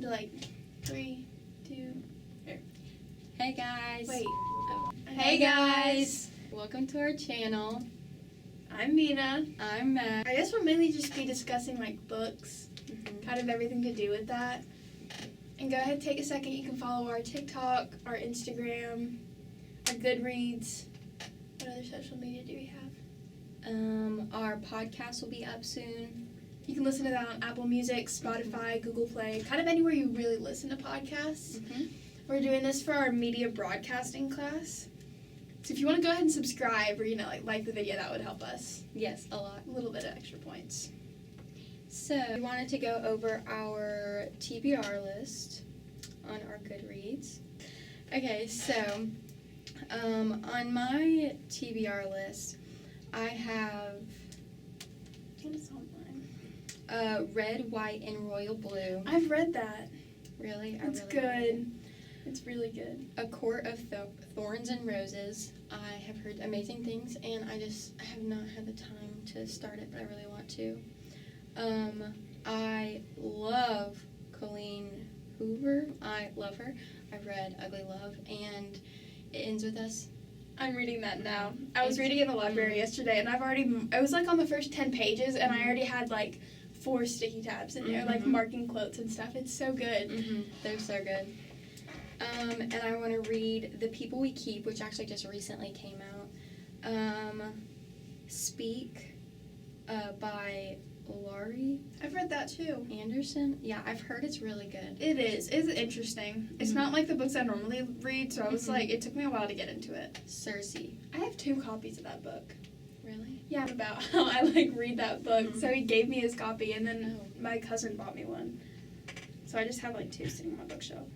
be like 3, 2. Here. Hey guys. Wait. Oh. Hey guys. Welcome to our channel. I'm Mina. I'm Matt. I guess we'll mainly just be discussing like books, kind of everything to do with that. And go ahead, take a second. You can follow our TikTok, our Instagram, our Goodreads. What other social media do we have? Our podcast will be up soon. You can listen to that on Apple Music, Spotify, Google Play, kind of anywhere you really listen to podcasts. We're doing this for our media broadcasting class. So if you want to go ahead and subscribe or, like the video, that would help us. Yes, a lot. A little bit of extra points. So, we wanted to go over our TBR list on our Goodreads. Okay, so, on my TBR list, I have What is on mine? Red, White, and Royal Blue. I've read that. Really? It's like good. it. It's really good. A Court of Thorns and Roses. I have heard amazing things, and I have not had the time to start it, but I really want to. I love Colleen Hoover. I love her. I've read Ugly Love, and It Ends With Us. I'm reading that now. I was reading it in the library yesterday, and I was like on the first 10 pages, and I already had like 4 sticky tabs in there, like marking quotes and stuff. It's so good. They're so good. And I want to read The People We Keep, which actually just recently came out. Speak by Laurie. I've read that too. Anderson. Yeah, I've heard it's really good. It is. It's interesting. It's not like the books I normally read, so I was like, it took me a while to get into it. Cersei. I have 2 copies of that book. Really? Yeah, about how I read that book. So he gave me his copy, and then my cousin bought me one. So I just have 2 sitting on my bookshelf.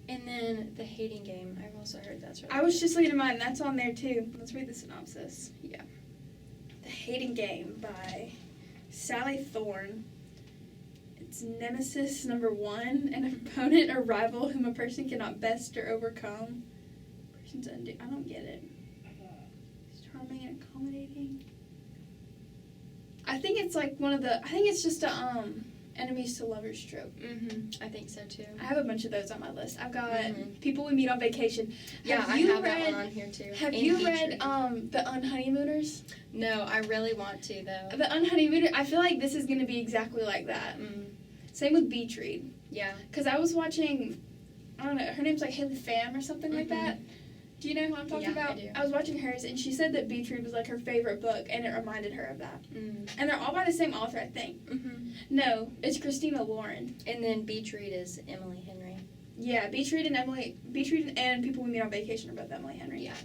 And then The Hating Game. I've also heard that's really I was just reading mine. That's on there too. Let's read the synopsis. Yeah. The Hating Game by Sally Thorne. It's nemesis number 1, an opponent or rival whom a person cannot best or overcome. Person's undo. I don't get it. Charming and accommodating. I think it's I think it's just a enemies to lovers trope. I think so too. I have a bunch of those on my list. I've got People We Meet on Vacation. Yeah, I have that one on here too. Have you read The Unhoneymooners? No, I really want to though. The Unhoneymooners, I feel like this is going to be exactly like that. Same with Beach Read. Yeah. Because I was watching, I don't know, her name's Haley Pham or something like that. Do you know who I'm talking about? I do. I was watching hers, and she said that Beach Read was her favorite book, and it reminded her of that. And they're all by the same author, I think. No, it's Christina Lauren. And then Beach Read is Emily Henry. Yeah, Beach Read and People We Meet on Vacation are both Emily Henry. Yeah.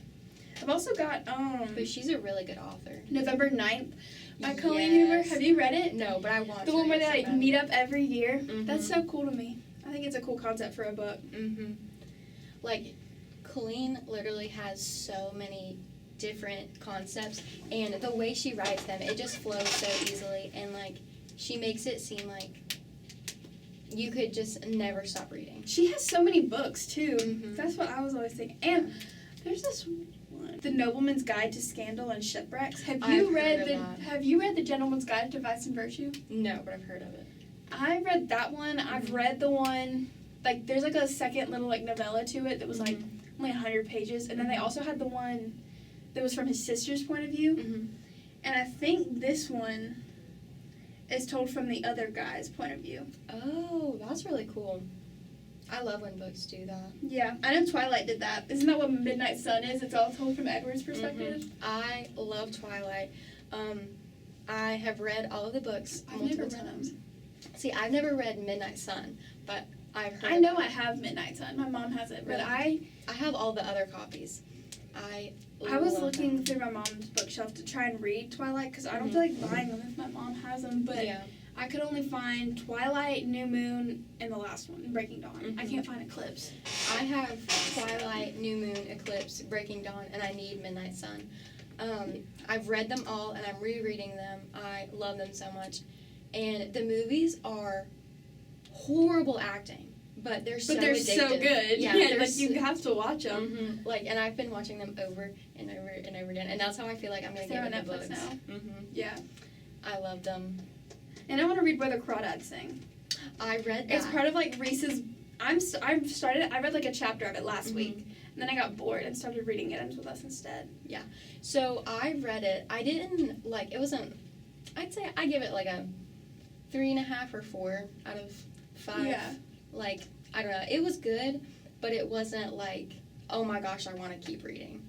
I've also got, But she's a really good author. November 9th by Colleen Hoover. Have you read it? No, but I want to. The one where they meet up every year. That's so cool to me. I think it's a cool concept for a book. Colleen literally has so many different concepts, and the way she writes them, it just flows so easily, and she makes it seem like you could just never stop reading. She has so many books too. That's what I was always thinking. And there's this one, The Noblemens Guide to Scandal and Shipwrecks. Have you read The Gentleman's Guide to Vice and Virtue? No, but I've heard of it. I read that one. I've read the one there's a second little novella to it that was only 100 pages, and then they also had the one that was from his sister's point of view. And I think this one is told from the other guy's point of view. Oh, that's really cool. I love when books do that. Yeah, I know Twilight did that. Isn't that what Midnight Sun is? It's all told from Edward's perspective. I love Twilight. I have read all of the books multiple times. See, I've never read Midnight Sun, but I've heard. I know I have Midnight Sun. My mom has it, but I have all the other copies. I was looking through my mom's bookshelf to try and read Twilight because I don't feel like buying them if my mom has them. But I could only find Twilight, New Moon, and the last one, Breaking Dawn. I can't find Eclipse. I have Twilight, New Moon, Eclipse, Breaking Dawn, and I need Midnight Sun. I've read them all, and I'm rereading them. I love them so much. And the movies are horrible acting, but they're so addictive. So good. Yeah, you have to watch them. And I've been watching them over and over and over again, and that's how I feel like I'm going to get into books. Now. Yeah. I love them. And I want to read Where the Crawdads Sing. I read that. It's part of like Reese's. I read like a chapter of it last week, and then I got bored and started reading It Ends With Us instead. Yeah. So I read it. I didn't like. It wasn't. I'd say I give it like a 3.5 or 4 out of 5. Yeah. Like, I don't know. It was good, but it wasn't like, oh my gosh, I want to keep reading,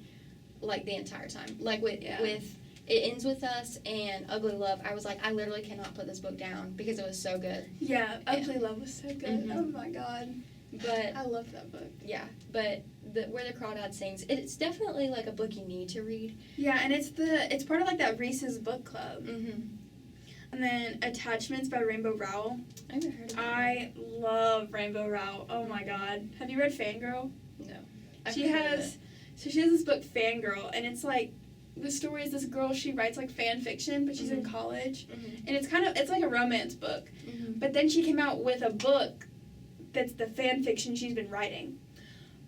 like the entire time. Like with It Ends With Us and Ugly Love, I was like, I literally cannot put this book down because it was so good. Yeah, Ugly Love was so good. Mhm. Oh my god. But I love that book. yeah, but Where the Crawdads Sings, it's definitely like a book you need to read. Yeah, and it's part of like that Reese's book club. Mm-hmm. And then Attachments by Rainbow Rowell. I haven't heard of that. I love Rainbow Rowell. Oh my god. Have you read Fangirl? No. She has this book, Fangirl, and it's like, the story is this girl, she writes like fan fiction, but she's in college. Mm-hmm. And it's like a romance book. Mm-hmm. But then she came out with a book that's the fan fiction she's been writing.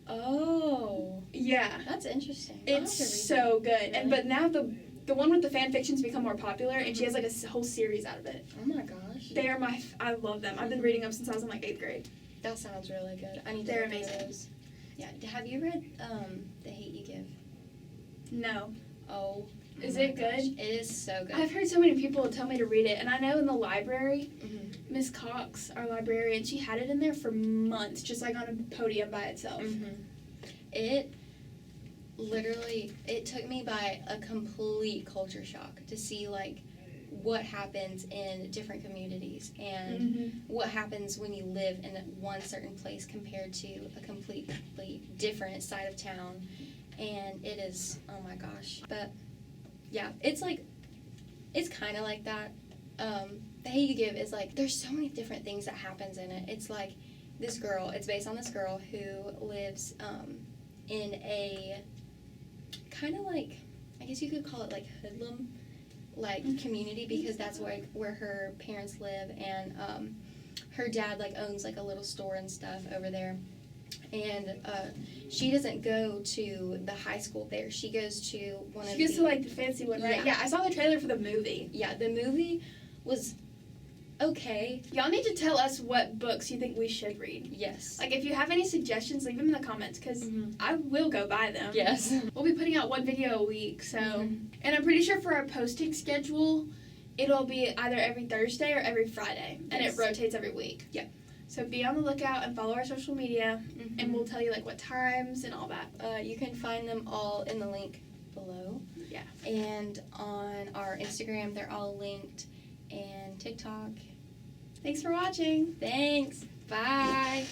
Oh. Yeah. That's interesting. I'll have to It's read so good. Really? And but now the one with the fan fiction's become more popular, and she has like a whole series out of it. that. Oh my gosh. They are I love them. I've been reading them since I was in like 8th grade. That sounds really good. I need to They're read amazing. those. Yeah. Have you read The Hate You Give? No. Oh. Is my it good? gosh. It is so good. I've heard so many people tell me to read it, and I know in the library, Mhm. Miss Cox, our librarian, she had it in there for months, just like on a podium by itself. Mhm. It literally, it took me by a complete culture shock to see like what happens in different communities and Mm-hmm. what happens when you live in one certain place compared to a completely different side of town. And it is, oh my gosh. But yeah, it's like, it's kind of like that. The Hate You Give is like, there's so many different things that happens in it. It's like this girl, it's based on this girl who lives in a kind of like, I guess you could call it like hoodlum like community, because that's where her parents live, and her dad like owns like a little store and stuff over there. And she doesn't go to the high school there. She goes to one of the... She goes to like the fancy one, right? Yeah. Yeah, I saw the trailer for the movie. Yeah, the movie was okay. Y'all need to tell us what books you think we should read. Yes. Like, if you have any suggestions, leave them in the comments, because I will go buy them. Yes. We'll be putting out one video a week, so... Mhm. And I'm pretty sure for our posting schedule, it'll be either every Thursday or every Friday, and it Yes. rotates every week. Yeah. So be on the lookout and follow our social media, and we'll tell you, like, what times and all that. You can find them all in the link below. Yeah. And on our Instagram, they're all linked, and TikTok. Thanks for watching. Thanks. Bye.